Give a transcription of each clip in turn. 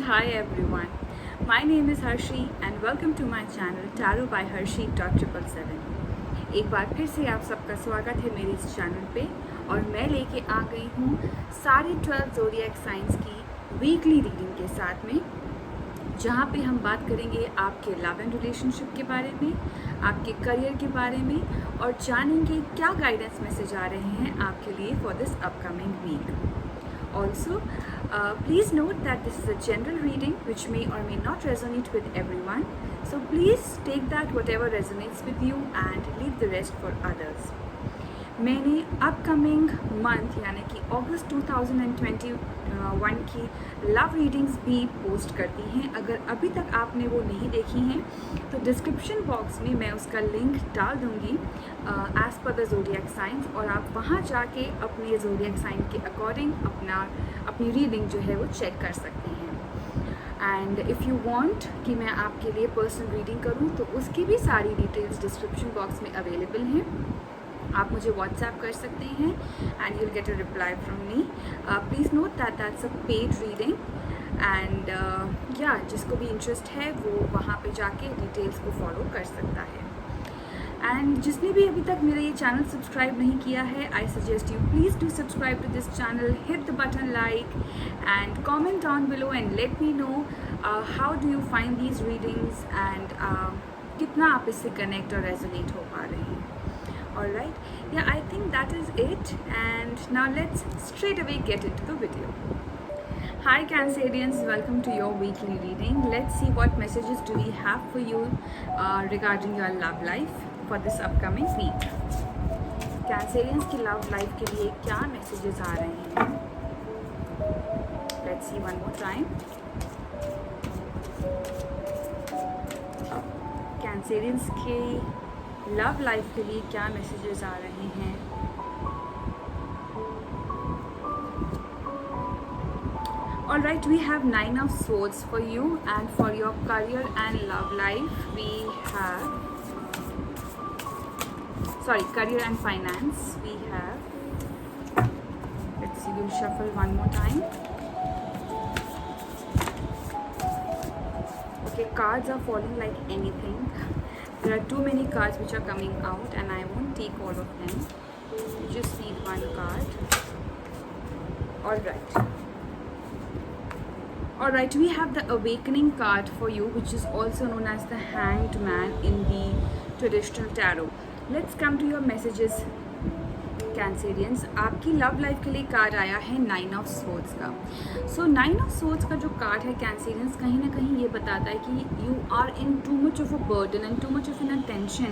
Hi everyone. My name is Harshi and welcome to my channel Tarot by Harshi .777. एक बार फिर से आप सबका स्वागत है मेरे इस चैनल पे और मैं लेके आ गई हूँ सारी 12 ज़ोडिएक साइंस की वीकली रीडिंग के साथ में, जहाँ पे हम बात करेंगे आपके लव एंड रिलेशनशिप के बारे में, आपके करियर के बारे में और जानेंगे क्या गाइडेंस मैसेज आ रहे हैं आपके लिए for this upcoming week. Also, please note that this is a general reading which may or may not resonate with everyone. So please take that whatever resonates with you and leave the rest for others. मैंने upcoming month यानी कि अगस्त 2021 की love readings भी post कर दी हैं. अगर अभी तक आपने वो नहीं देखी हैं तो डिस्क्रिप्शन बॉक्स में मैं उसका लिंक डाल दूँगी as per the zodiac science, और आप वहाँ जाके अपने ज़ोडिएक साइन के अकॉर्डिंग अपनी रीडिंग जो है वो चेक कर सकती हैं. एंड इफ़ यू वांट कि मैं आपके लिए पर्सनल रीडिंग करूँ तो उसकी भी सारी डिटेल्स डिस्क्रिप्शन बॉक्स में अवेलेबल हैं. आप मुझे व्हाट्सएप कर सकते हैं and you'll get a reply from me. Please note that that's a paid reading and जिसको भी इंटरेस्ट है वो वहाँ पे जाके डिटेल्स को फॉलो कर सकता है. एंड जिसने भी अभी तक मेरा ये चैनल सब्सक्राइब नहीं किया है, I suggest you please do subscribe to this channel, hit the button like and comment down below and let me know how do you find these readings and कितना आप इससे कनेक्ट और resonate हो पा रहे हैं. Alright, yeah, I think that is it, and now let's straight away get into the video. Hi Cancerians, welcome to your weekly reading. Let's see what messages do we have for you regarding your love life for this upcoming week. Cancerians की love life के लिए क्या messages आ रहे हैं? Let's see one more time. Cancerians के love life के लिए क्या मैसेजेस आ रहे हैं? Alright, we have 9 of swords for you, and for your career and love life we have, career and finance we have, let's see, we'll shuffle one more time. Okay, cards are falling like anything. There are too many cards which are coming out and I won't take all of them. You just need one card. Alright, we have the Awakening card for you, which is also known as the Hanged Man in the traditional tarot. Let's come to your messages, Cancerians. आपकी love life के लिए card आया है 9 of Swords का. सो 9 of Swords का जो card है Cancerians, कहीं ना कहीं ये बताता है कि you are in too much of a burden and too much of an tension,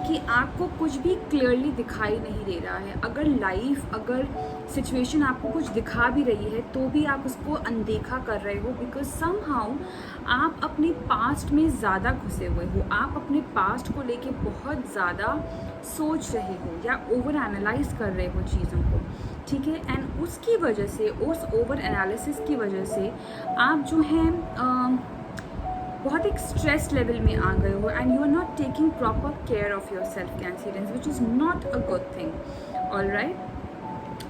कि आपको कुछ भी क्लियरली दिखाई नहीं दे रहा है. अगर सिचुएशन आपको कुछ दिखा भी रही है तो भी आप उसको अनदेखा कर रहे हो, बिकॉज समहाउ आप अपने पास्ट में ज़्यादा घुसे हुए हो. आप अपने पास्ट को लेके बहुत ज़्यादा सोच रहे हो या ओवर एनालाइज कर रहे हो चीज़ों को, ठीक है. एंड उसकी वजह से, उस ओवर एनालिसिस की वजह से आप जो हैं बहुत एक स्ट्रेस लेवल में आ गए हो and you are not taking proper care of your self Cancerians, which is not a good thing. Alright,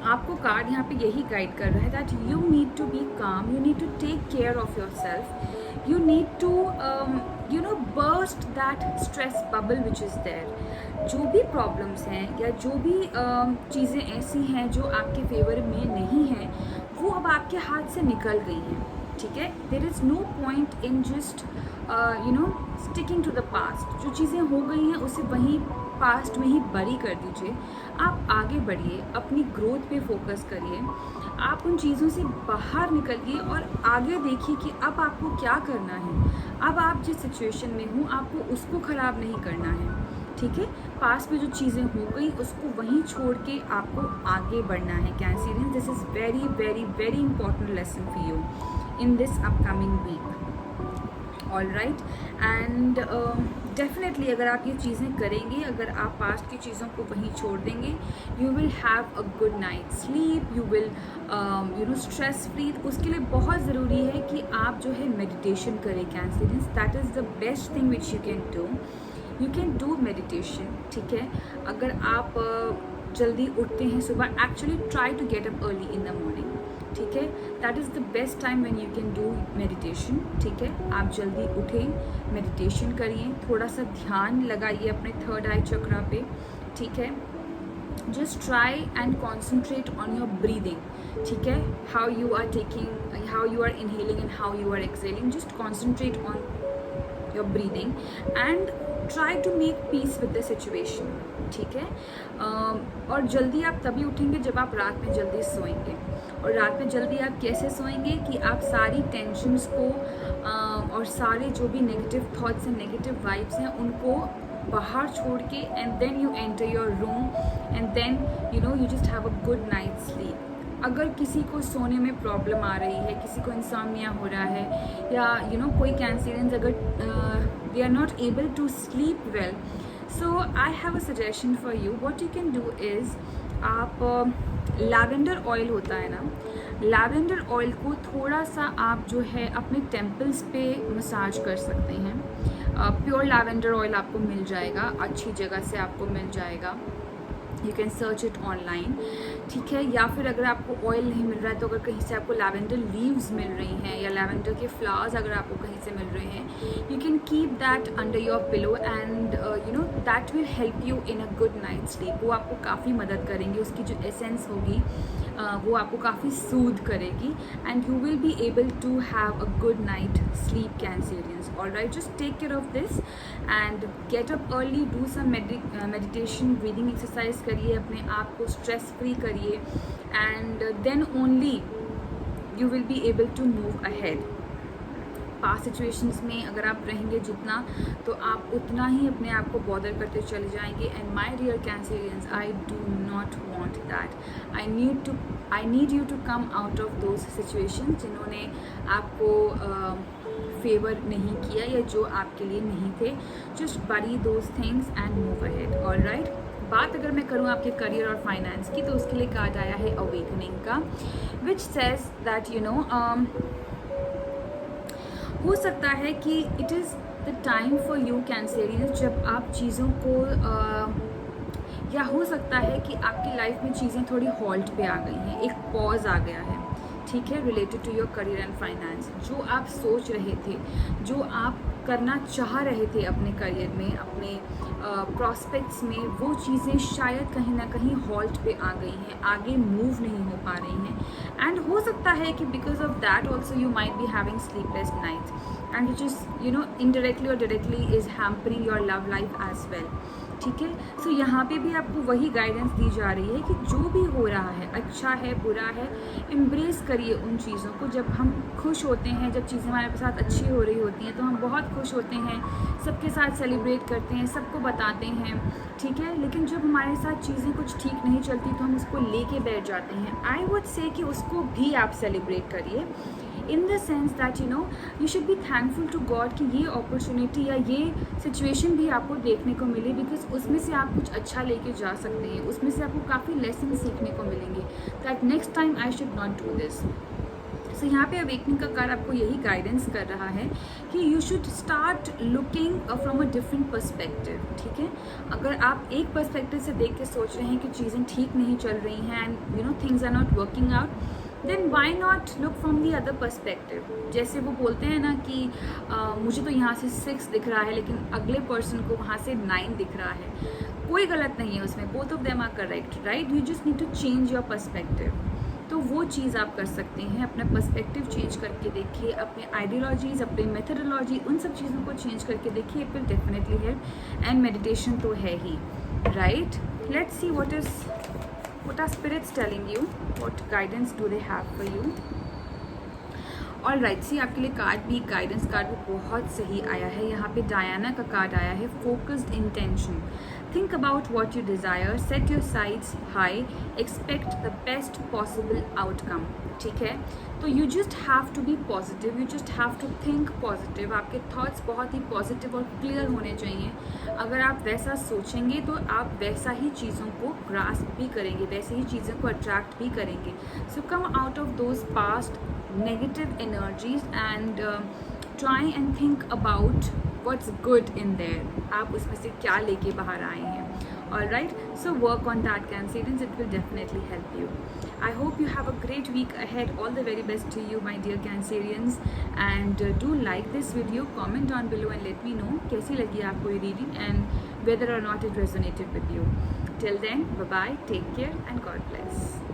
आपको कार्ड यहाँ पे यही गाइड कर रहा है that you need to be calm, you need to take care of your self, you need to burst that stress bubble which is there. जो भी problems हैं या जो भी चीज़ें ऐसी हैं जो आपके फेवर में नहीं हैं, वो अब आपके हाथ से निकल गई हैं, ठीक है. There is no point in just sticking to the past. जो चीज़ें हो गई हैं उसे वहीं पास्ट में ही बरी कर दीजिए. आप आगे बढ़िए, अपनी ग्रोथ पे फोकस करिए, आप उन चीज़ों से बाहर निकलिए और आगे देखिए कि अब आपको क्या करना है. अब आप जिस सिचुएशन में हो आपको उसको ख़राब नहीं करना है, ठीक है. पास्ट में जो चीज़ें हो गई उसको वहीं छोड़ के आपको आगे बढ़ना है. Cancerians, this is very very very important lesson for you in this upcoming week. Alright, and definitely अगर आप ये चीज़ें करेंगे, अगर आप पास्ट की चीज़ों को वहीं छोड़ देंगे, you will have a good night sleep, you will stress free. उसके लिए बहुत ज़रूरी है कि आप जो है मेडिटेशन करें Cancerians. That is the best thing which you can do. You can do meditation, ठीक है. अगर आप जल्दी उठते हैं सुबह, actually try to get up early in the morning, ठीक है, that is the best time when you can do meditation. ठीक है, आप जल्दी उठें, मेडिटेशन करिए, थोड़ा सा ध्यान लगाइए अपने थर्ड आई चक्रा पे। ठीक है, just try and concentrate on your breathing. ठीक है, how you are taking, how you are inhaling and how you are exhaling, just concentrate on your breathing and try to make peace with the situation. ठीक है, और जल्दी आप तभी उठेंगे जब आप रात में जल्दी सोएंगे। और रात में जल्दी आप कैसे सोएंगे कि आप सारी टेंशन्स को और सारे जो भी negative thoughts and negative vibes हैं उनको बाहर छोड़ के and then you enter your room and then you just have a good night sleep. अगर किसी को सोने में प्रॉब्लम आ रही है, किसी को इंसोम्निया हो रहा है, या कोई कैंसरियंस अगर they are not able to sleep well, so I have a suggestion for you. What you can do is, आप लैवेंडर ऑयल होता है ना, लैवेंडर ऑयल को थोड़ा सा आप जो है अपने टेम्पल्स पे मसाज कर सकते हैं। प्योर लैवेंडर ऑयल आपको मिल जाएगा, अच्छी जगह से आपको मिल जाएगा, you can search it online. ठीक है, या फिर अगर आपको ऑयल नहीं मिल रहा है तो अगर कहीं से आपको लैवेंडर लीव्स मिल रही हैं या लैवेंडर के फ्लावर्स अगर आपको कहीं से मिल रहे हैं, you can keep that under your pillow and that will help you in a good night sleep. वो आपको काफ़ी मदद करेंगे, उसकी जो एसेंस होगी वो आपको काफ़ी सूद करेगी and you will be able to have a good night sleep Cancerians. Alright, just take care of this and get up early, do some meditation, breathing exercise करिए, अपने आप को स्ट्रेस फ्री करिए and then only you will be able to move ahead. Past situations में अगर आप रहेंगे जितना, तो आप उतना ही अपने आप को बॉदर करते चले जाएंगे and my dear Cancerians, I do not want that. I need you to come out of those situations जिन्होंने आपको फेवर नहीं किया या जो आपके लिए नहीं थे। जस्ट बरी those things and move ahead. Alright, बात अगर मैं करूँ आपके करियर और फाइनेंस की, तो उसके लिए कार्ड आया है अवेकनिंग का, विच सेज दैट हो सकता है कि it is the time for you Cancerians जब आप चीज़ों को या हो सकता है कि आपकी लाइफ में चीज़ें थोड़ी हॉल्ट पे आ गई हैं, एक पॉज आ गया है। ठीक है, related to your career and finance, जो आप सोच रहे थे, जो आप करना चाह रहे थे अपने करियर में, अपने प्रॉस्पेक्ट्स में, वो चीज़ें शायद कहीं ना कहीं हॉल्ट पे आ गई हैं, आगे मूव नहीं हो पा रही हैं। एंड हो सकता है कि because of that also you might be having sleepless nights and which is indirectly और directly is hampering your love life as well. ठीक है, सो यहाँ पे भी आपको वही गाइडेंस दी जा रही है कि जो भी हो रहा है, अच्छा है बुरा है, एम्ब्रेस करिए उन चीज़ों को। जब हम खुश होते हैं, जब चीज़ें हमारे साथ अच्छी हो रही होती हैं, तो हम बहुत खुश होते हैं, सबके साथ सेलिब्रेट करते हैं, सबको बताते हैं। ठीक है, लेकिन जब हमारे साथ चीज़ें कुछ ठीक नहीं चलती तो हम उसको लेके बैठ जाते हैं। आई वुड से कि उसको भी आप सेलिब्रेट करिए, in the sense that you should be thankful to God कि ये अपॉर्चुनिटी या ये सिचुएशन भी आपको देखने को मिले, बिकॉज उसमें से आप कुछ अच्छा लेके जा सकते हैं, उसमें से आपको काफ़ी लेसन सीखने को मिलेंगे, that next time I should not do this. So यहाँ पे अवेकनिंग का कार्ड आपको यही गाइडेंस कर रहा है कि you should start looking from a different perspective. ठीक है, अगर आप एक पर्सपेक्टिव से देख के सोच रहे हैं कि चीज़ें ठीक नहीं चल रही हैं and things are not working out, then why not look from the other perspective. जैसे वो बोलते हैं ना कि मुझे तो यहाँ से 6 दिख रहा है लेकिन अगले पर्सन को वहाँ से 9 दिख रहा है, कोई गलत नहीं है उसमें, both of them are correct, right? You just need to change your perspective. तो वो चीज़ आप कर सकते हैं, अपना पर्सपेक्टिव चेंज करके देखिए, अपने आइडियोलॉजीज़, अपने मेथडोलॉजी, उन सब चीज़ों को चेंज करके देखिए, it will definitely help. And meditation तो है ही, right? Let's see what are spirits telling you, what guidance do they have for you? All right, see आपके लिए कार्ड भी, गाइडेंस कार्ड भी बहुत सही आया है। यहाँ पे डायना का कार्ड आया है, focused intention. Think about what you desire, set your sights high, expect the best possible outcome. ठीक है, तो you just have to be positive, you just have to think positive. आपके थॉट्स बहुत ही positive और clear होने चाहिए। अगर आप वैसा सोचेंगे तो आप वैसा ही चीज़ों को ग्रास्प भी करेंगे, वैसे ही चीज़ों को अट्रैक्ट भी करेंगे। So come out of those past negative energies and try and think about what's good in there। आप उसमें से क्या लेके बाहर आए हैं। All right, so work on that, Cancerians. It will definitely help you. I hope you have a great week ahead. All the very best to you, my dear Cancerians. And do like this video, comment down below and let me know कैसी लगी आपको ये reading and whether or not it resonated with you. Till then, bye bye, take care and God bless.